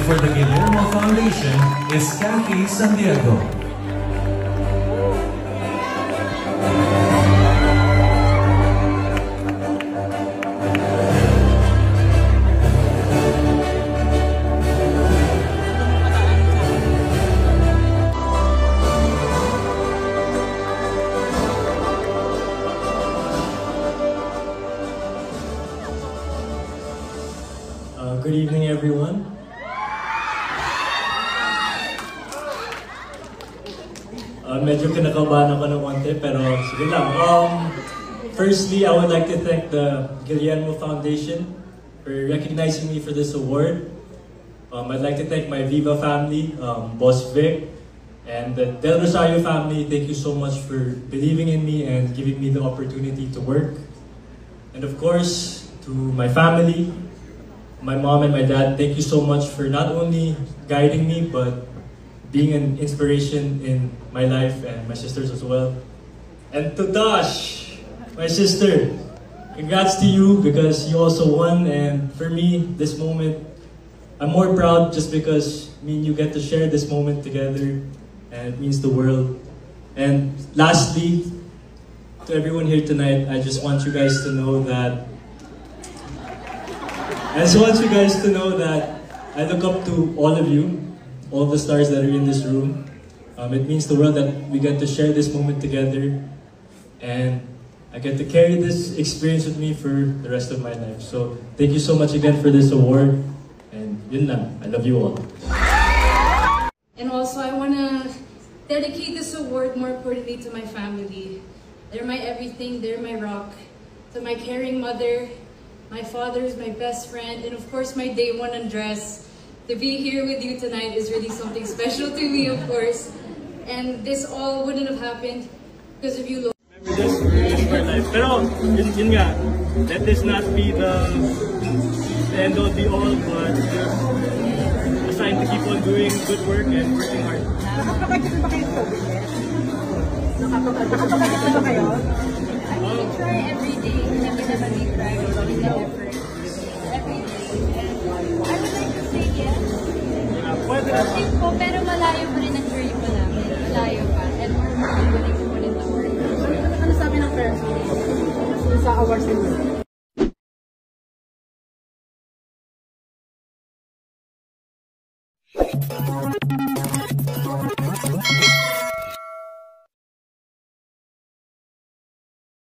for the Guillermo Foundation is Kathy Santiago. Good evening, everyone. Medyo kinakabahan ako ng konti, pero sige lang. Firstly, I would like to thank the Guillermo Foundation for recognizing me for this award. I'd like to thank my Viva family, Boss Vic, and the Del Rosario family. Thank you so much for believing in me and giving me the opportunity to work. And of course, to my family, my mom and my dad, thank you so much for not only guiding me, but being an inspiration in my life and my sisters as well. And to Dash, my sister, congrats to you because you also won. And for me, this moment, I'm more proud just because me and you get to share this moment together, and it means the world. And lastly, to everyone here tonight, I just want you guys to know that I look up to all of you, all the stars that are in this room. It means the world that we get to share this moment together, and I get to carry this experience with me for the rest of my life. So thank you so much again for this award, and yun lang. I love you all. And also I want to dedicate this award more importantly to my family. They're my everything, they're my rock. To my caring mother, my father is my best friend, and of course my day one Andres. To be here with you tonight is really something special to me, of course. And this all wouldn't have happened because of you. Remember this for the rest of our life. Pero, yun nga, let this not be the end all be all, but just a sign to keep on doing good work and working hard. Nakapagpagod ba kayo sa Nakapagpagod ba kayo? I try every day. Never we try with the effort every day. And I would like to say yes. Working po, pero malayo pa rin ang journey po namin. Malayo pa. And we're really willing to put in the work. Ano sabi ng parents mo sa awards nila?